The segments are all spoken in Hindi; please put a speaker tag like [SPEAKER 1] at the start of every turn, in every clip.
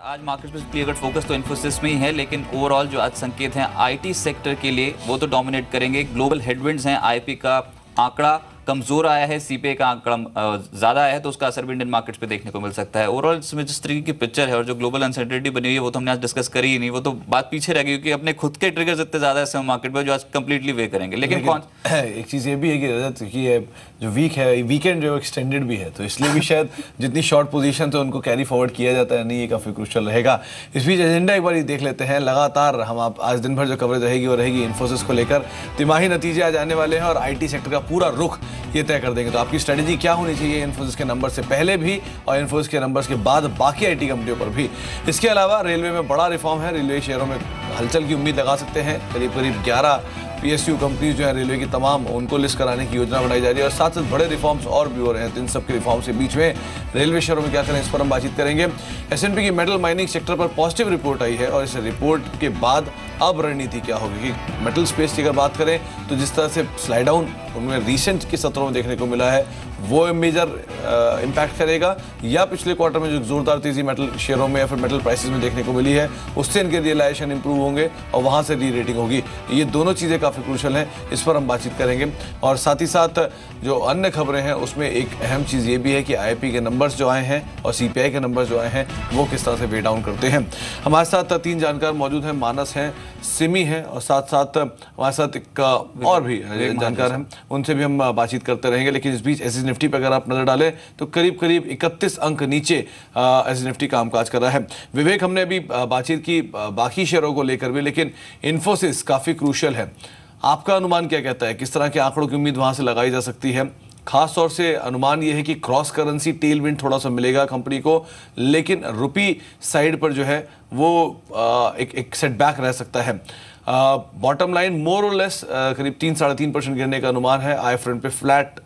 [SPEAKER 1] आज मार्केट में क्लियर कट फोकस तो इन्फोसिस में ही है, लेकिन ओवरऑल जो आज संकेत हैं आईटी सेक्टर के लिए वो तो डोमिनेट करेंगे। ग्लोबल हेडविंड्स हैं, आईपी का आंकड़ा कमजोर आया है, सीपीआई का आंकड़ा ज्यादा आया है, तो उसका असर भी इंडियन मार्केट्स पे देखने को मिल सकता है। ओवरऑल इसमें जिस तरीके की पिक्चर है और जो ग्लोबल अनसर्टेनिटी बनी हुई है वो तो हमने आज डिस्कस करी ही नहीं, वो तो बात पीछे रह गई क्योंकि अपने खुद के ट्रिगर्स इतने ज्यादा है इस मार्केट में जो आज कंप्लीटली वे करेंगे। लेकिन कौन
[SPEAKER 2] एक चीज़ ये भी है कि रजत की जो वीक है वीकेंड जो एक्सटेंडेड भी है, तो इसलिए भी शायद जितनी शॉर्ट पोजीशन तो उनको कैरी फॉरवर्ड किया जाता है नहीं, ये काफ़ी क्रूशियल रहेगा। इस बीच एजेंडा एक बार देख लेते हैं। लगातार हम आप आज दिन भर जो कवरेज रहेगी वो रहेगी इन्फोसिस को लेकर। तिमाही नतीजे आज आने वाले हैं और आईटी सेक्टर का पूरा रुख ये तय कर देंगे। तो आपकी स्ट्रेटेजी क्या होनी चाहिए इन्फोसिस के नंबर से पहले भी और इन्फोसिस के नंबर्स के बाद बाकी आईटी कंपनियों पर भी। इसके अलावा रेलवे में बड़ा रिफॉर्म है, रेलवे शेयरों में हलचल की उम्मीद लगा सकते हैं। करीब करीब 11 पीएसयू कंपनीज जो है रेलवे की तमाम, उनको लिस्ट कराने की योजना बनाई जा रही है और साथ साथ बड़े रिफॉर्म्स और भी हो रहे हैं। तो इन सब के रिफॉर्म्स के बीच में रेलवे शेयरों में क्या करें, इस पर हम बातचीत करेंगे। एसएनपी की मेटल माइनिंग सेक्टर पर पॉजिटिव रिपोर्ट आई है और इस रिपोर्ट के बाद अब रणनीति क्या होगी कि मेटल स्पेस की अगर बात करें तो जिस तरह से स्लाइड डाउन उनमें रिसेंट के सत्रों में देखने को मिला है वो मेजर इम्पैक्ट करेगा, या पिछले क्वार्टर में जो जोरदार तेजी मेटल शेयरों में या फिर मेटल प्राइसेस में देखने को मिली है उससे इनके रियलाइजेशन इंप्रूव होंगे और वहाँ से री रेटिंग होगी। ये दोनों चीज़ें काफ़ी क्रूशियल हैं, इस पर हम बातचीत करेंगे। और साथ ही साथ जो अन्य खबरें हैं उसमें एक अहम चीज़ ये भी है कि आईपी के नंबर्स जो आए हैं और सीपीआई के नंबर्स जो आए हैं वो किस तरह से वे डाउन करते हैं। हमारे साथ 3 जानकार मौजूद हैं, मानस हैं, सिमी हैं और साथ साथ हमारे साथ एक और भी जानकार हैं, उनसे भी हम बातचीत करते रहेंगे। लेकिन इस बीच एसएस निफ्टी पर अगर आप नजर डालें तो करीब करीब 31 अंक नीचे एसएस निफ्टी कामकाज कर रहा है। विवेक, हमने अभी बातचीत की बाकी शेयरों को लेकर भी, लेकिन इन्फोसिस काफ़ी क्रूशियल है। आपका अनुमान क्या कहता है, किस तरह के आंकड़ों की उम्मीद वहां से लगाई जा सकती है? खास तौर से अनुमान यह है कि क्रॉस करेंसी टेल विंड थोड़ा सा मिलेगा कंपनी को, लेकिन रुपी साइड पर जो है वो एक सेटबैक रह सकता है। बॉटम लाइन मोर और लेस करीब 3-3.5% गिरने का अनुमान है। आई फ्रंट पे फ्लैट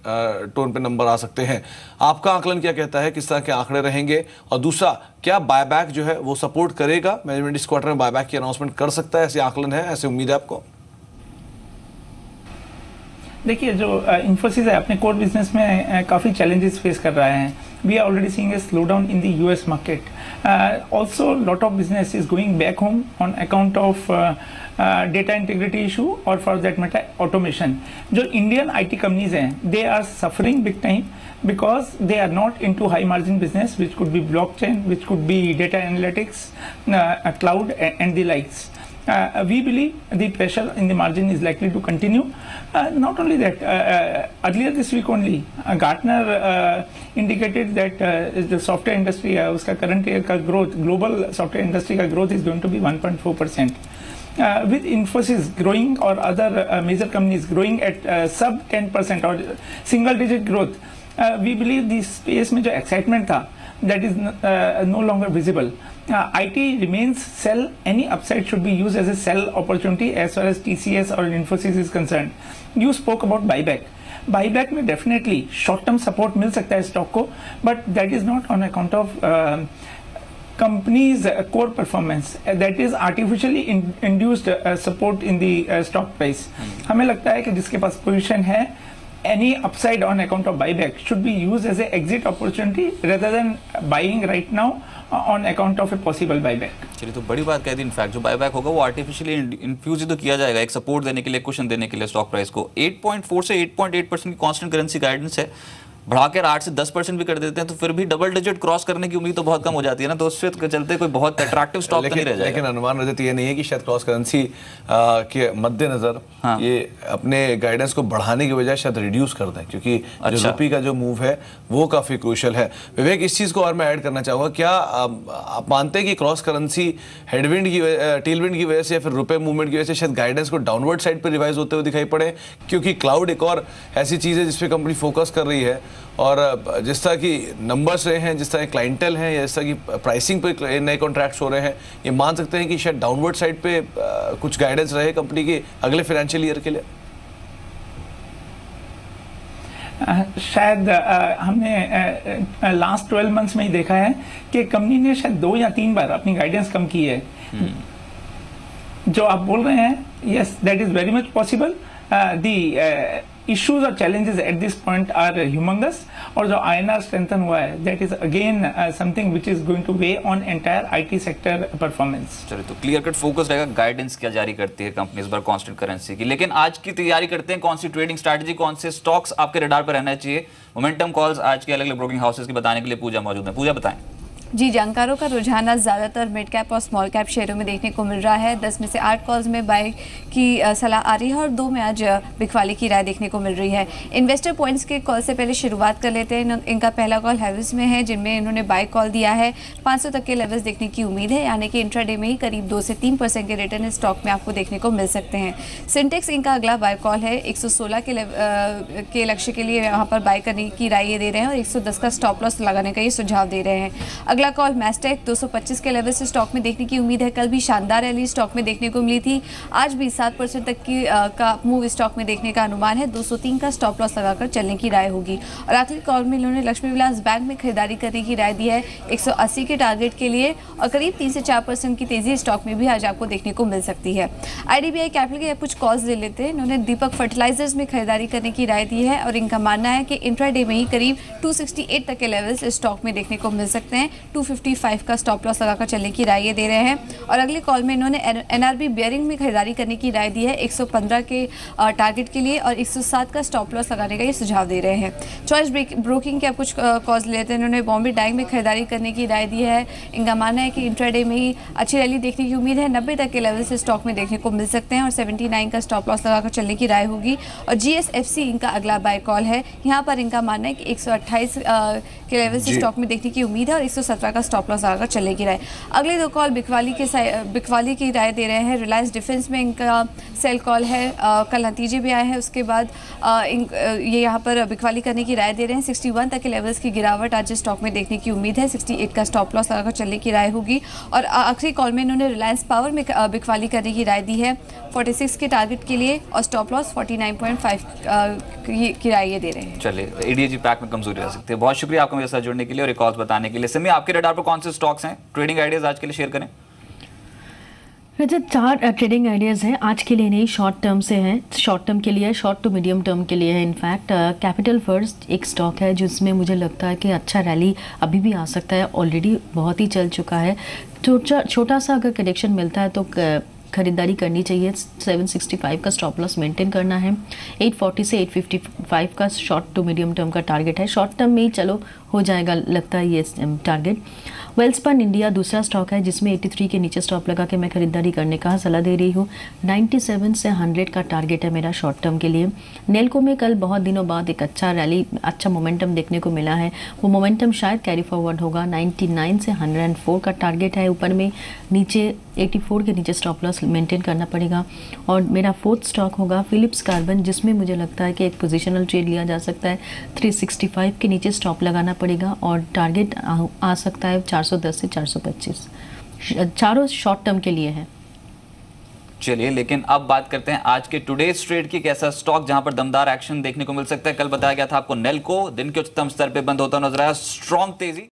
[SPEAKER 2] टोन पे नंबर आ सकते हैं। आपका आकलन क्या कहता है, किस तरह के आंकड़े रहेंगे? और दूसरा, क्या बायबैक जो है वो सपोर्ट करेगा? मैनेजमेंट इस क्वार्टर में बायबैक की अनाउंसमेंट कर सकता है, ऐसे आकलन है, ऐसे उम्मीद है आपको?
[SPEAKER 3] देखिए, जो इन्फोसिस है अपने कोर बिजनेस में काफ़ी चैलेंजेस फेस कर रहा है। We are already seeing a slow down in the US market. Also lot of business is going back home on account of data integrity issue और फॉर दैट मैटर ऑटोमेशन। जो इंडियन आईटी कंपनीज हैं they are suffering big time because they are not into high margin business which could be blockchain, which could be data analytics, cloud and the likes. We believe the pressure in the margin is likely to continue. Not only that, earlier this week only, Gartner indicated that the software industry, uska current year ka growth, global software industry ka growth is going to be 1.4%. With Infosys growing or other major companies growing at sub 10% or single digit growth, we believe this space में जो excitement था that is no longer visible. IT remains sell. Any upside should be used as a sell opportunity as far as TCS or Infosys is concerned. You spoke about buyback. Buyback में definitely short term support मिल सकता है स्टॉक को, but that is not on account of company's core performance. That is artificially induced support in the stock price. हमें लगता है कि जिसके पास पोजीशन है, any upside on account of buyback should be used as an exit opportunity rather than buying right now on account of a possible buyback.
[SPEAKER 1] चलिए, तो बड़ी बात कह दी। इनफैक्ट जो बायबैक होगा वो आर्टिफिशियली इन्फ्यूज ही तो किया जाएगा, एक सपोर्ट देने के लिए, कुशन देने के लिए स्टॉक प्राइस को। 8.4 से 8.8% की कांस्टेंट करेंसी गाइडेंस है, बढ़ाकर 8 से 10% भी कर देते हैं तो फिर भी डबल डिजिट क्रॉस करने की उम्मीद तो बहुत कम हो जाती है ना, तो उससे चलते कोई बहुत अट्रैक्टिव स्टॉक तो नहीं रह जाएगा।
[SPEAKER 2] लेकिन अनुमान रजत ये नहीं है कि शायद क्रॉस करेंसी के मद्देनजर ये अपने गाइडेंस को बढ़ाने की बजाय शायद रिड्यूस कर दें, क्योंकि जो रुपी का जो मूव है वो काफ़ी क्रूशियल है। विवेक, इस चीज़ को और मैं ऐड करना चाहूँगा, क्या आप मानते हैं कि क्रॉस करेंसी हेडविंड की टेलविंड की वजह से या फिर रुपए मूवमेंट की वजह से शायद गाइडेंस को डाउनवर्ड साइड पर रिवाइज होते हुए दिखाई पड़े? क्योंकि क्लाउड एक और ऐसी चीज़ है जिसपे कंपनी फोकस कर रही है और जिस तरह की नंबर्स रहे हैं, जिस तरह क्लाइंटल हैं, या जिस तरह की प्राइसिंग पे नए कॉन्ट्रैक्ट्स हो रहे हैं, ये मान सकते हैं कि शायद डाउनवर्ड साइड पे कुछ गाइडेंस रहे कंपनी की अगले फाइनेंशियल ईयर के लिए?
[SPEAKER 3] शायद हमने लास्ट 12 मंथ्स में ही देखा है कि कंपनी ने शायद 2 या 3 बार अपनी गाइडेंस कम की है। जो आप बोल रहे हैं, yes, that is very much possible. issues or challenges at this point are humongous, और जो INR strengthen हुआ है, that is again something which is going to weigh on entire IT sector performance.
[SPEAKER 1] चलिए, तो क्लियर कट फोकस रहेगा। गाइडेंस क्या जारी करती है कंपनी इस बार कांस्टेंट करेंसी की, लेकिन आज की तैयारी करते हैं, कौन सी ट्रेडिंग स्ट्रैटेजी, कौन से स्टॉक्स आपके रडार पर रहना चाहिए। मोमेंटम कॉल्स आज के अलग अलग ब्रोकिंग हाउसेस की बताने के लिए पूजा मौजूद है। पूजा बताएं।
[SPEAKER 4] जी, जानकारों का रुझान ज़्यादातर मिड कैप और स्मॉल कैप शेयरों में देखने को मिल रहा है। 10 में से 8 कॉल्स में बाय की सलाह आ रही है और 2 में आज बिकवाली की राय देखने को मिल रही है। इन्वेस्टर पॉइंट्स के कॉल से पहले शुरुआत कर लेते हैं। इनका पहला कॉल हैवेल्स में है, जिनमें इन्होंने बाय कॉल दिया है। 500 तक के लेवल्स देखने की उम्मीद है, यानी कि इंट्राडे में ही करीब 2 से 3% के रिटर्न इस स्टॉक में आपको देखने को मिल सकते हैं। सिंटेक्स इनका अगला बाय कॉल है। 116 के लक्ष्य के लिए यहाँ पर बाय करने की राय ये दे रहे हैं और 110 का स्टॉप लॉस लगाने का ये सुझाव दे रहे हैं। अगला कॉल मैस्टेक 225 के लेवल से स्टॉक में देखने की उम्मीद है। कल भी शानदार रैली स्टॉक में देखने को मिली थी, आज भी 7% तक की का मूव स्टॉक में देखने का अनुमान है। 203 का स्टॉप लॉस लगाकर चलने की राय होगी। और आखिरी कॉल में इन्होंने लक्ष्मी विलास बैंक में खरीदारी करने की राय दी है 180 के टारगेट के लिए, और करीब 3 से 4% की तेजी स्टॉक में भी आज आपको देखने को मिल सकती है। IDBI कैपिटल के कुछ कॉल्स ले लेते हैं। इन्होंने दीपक फर्टिलाइजर्स में खरीदारी करने की राय दी है और इनका मानना है कि इंट्राडे में ही करीब 268 तक के लेवल्स स्टॉक में देखने को मिल सकते हैं। 255 का स्टॉप लॉस लगाकर चलने की राय ये दे रहे हैं। और अगले कॉल में इन्होंने NRB बेयरिंग में खरीदारी करने की राय दी है 115 के टारगेट के लिए, और 107 का स्टॉप लॉस लगाने का ये सुझाव दे रहे हैं। चॉइस ब्रोकिंग के आप कुछ कॉल्स लेते हैं। इन्होंने बॉम्बे डाइंग में खरीदारी करने की राय दी है। इनका मानना है कि इंट्राडे में ही अच्छी रैली देखने की उम्मीद है। 90 तक के लेवल से स्टॉक में देखने को मिल सकते हैं और 79 का स्टॉप लॉस लगाकर चलने की राय होगी। और GSFC इनका अगला बाय कॉल है। यहाँ पर इनका मानना है कि 128 के लेवल से स्टॉक में देखने की उम्मीद है और 117 का स्टॉप लॉस लगाकर चलने की राय। अगले 2 कॉल बिकवाली की राय दे रहे हैं। रिलायंस डिफेंस में इनका सेल कॉल है। कल नतीजे भी आए हैं, उसके बाद ये यहाँ पर बिकवाली करने की राय दे रहे हैं। 61 तक के लेवल्स की गिरावट आज स्टॉक में देखने की उम्मीद है। 68 का स्टॉप लॉस लगाकर चलने की राय होगी। और आखिरी कॉल में इन्होंने रिलायंस पावर में बिकवाली करने की राय दी है 46 के टारगेट के लिए, और स्टॉप लॉस 49.5 की राय ये दे रहे हैं।
[SPEAKER 1] चलिए, ADG पैक में कमजोरी आ सकती है। बहुत शुक्रिया आपको मेरे साथ जुड़ने के लिए और कॉल्स बताने के लिए। सिमी, आपके रडार पर कौन से स्टॉक्स हैं, ट्रेडिंग आइडियाज आज के लिए शेयर करें।
[SPEAKER 5] रजत, 4 ट्रेडिंग आइडियाज़ हैं आज के लिए, नहीं शॉर्ट टर्म से हैं। शॉर्ट टर्म के लिए, शॉर्ट टू मीडियम टर्म के लिए है। इनफैक्ट कैपिटल फर्स्ट एक स्टॉक है जिसमें मुझे लगता है कि अच्छा रैली अभी भी आ सकता है, ऑलरेडी बहुत ही चल चुका है। छोटा सा अगर करेक्शन मिलता है तो खरीदारी करनी चाहिए। 765 का स्टॉप लॉस मेंटेन करना है। 840 से 855 का शॉर्ट टू मीडियम टर्म का टारगेट है। शॉर्ट टर्म में ही चलो हो जाएगा लगता है ये टारगेट। वेल्सपन इंडिया दूसरा स्टॉक है जिसमें 83 के नीचे स्टॉप लगा के मैं खरीदारी करने का सलाह दे रही हूँ। 97 से 100 का टारगेट है मेरा शॉर्ट टर्म के लिए। नेल्को में कल बहुत दिनों बाद एक अच्छा रैली, अच्छा मोमेंटम देखने को मिला है। वो मोमेंटम शायद कैरी फॉरवर्ड होगा। 99 से 104 का टारगेट है ऊपर में। नीचे 84 के नीचे स्टॉप लॉस मेंटेन करना पड़ेगा। और मेरा 4th स्टॉक होगा फिलिप्स कार्बन, जिसमें मुझे लगता है कि एक पोजिशनल ट्रेड लिया जा सकता है। 365 के नीचे स्टॉप लगाना पड़ेगा और टारगेट आ सकता है 410 से 425। चारों शॉर्ट टर्म के लिए है।
[SPEAKER 1] चलिए, लेकिन अब बात करते हैं आज के टुडेज ट्रेड की। कैसा स्टॉक जहां पर दमदार एक्शन देखने को मिल सकता है। कल बताया गया था आपको नेल्को दिन के उच्चतम स्तर पे बंद होता नजर आया, स्ट्रॉन्ग तेजी।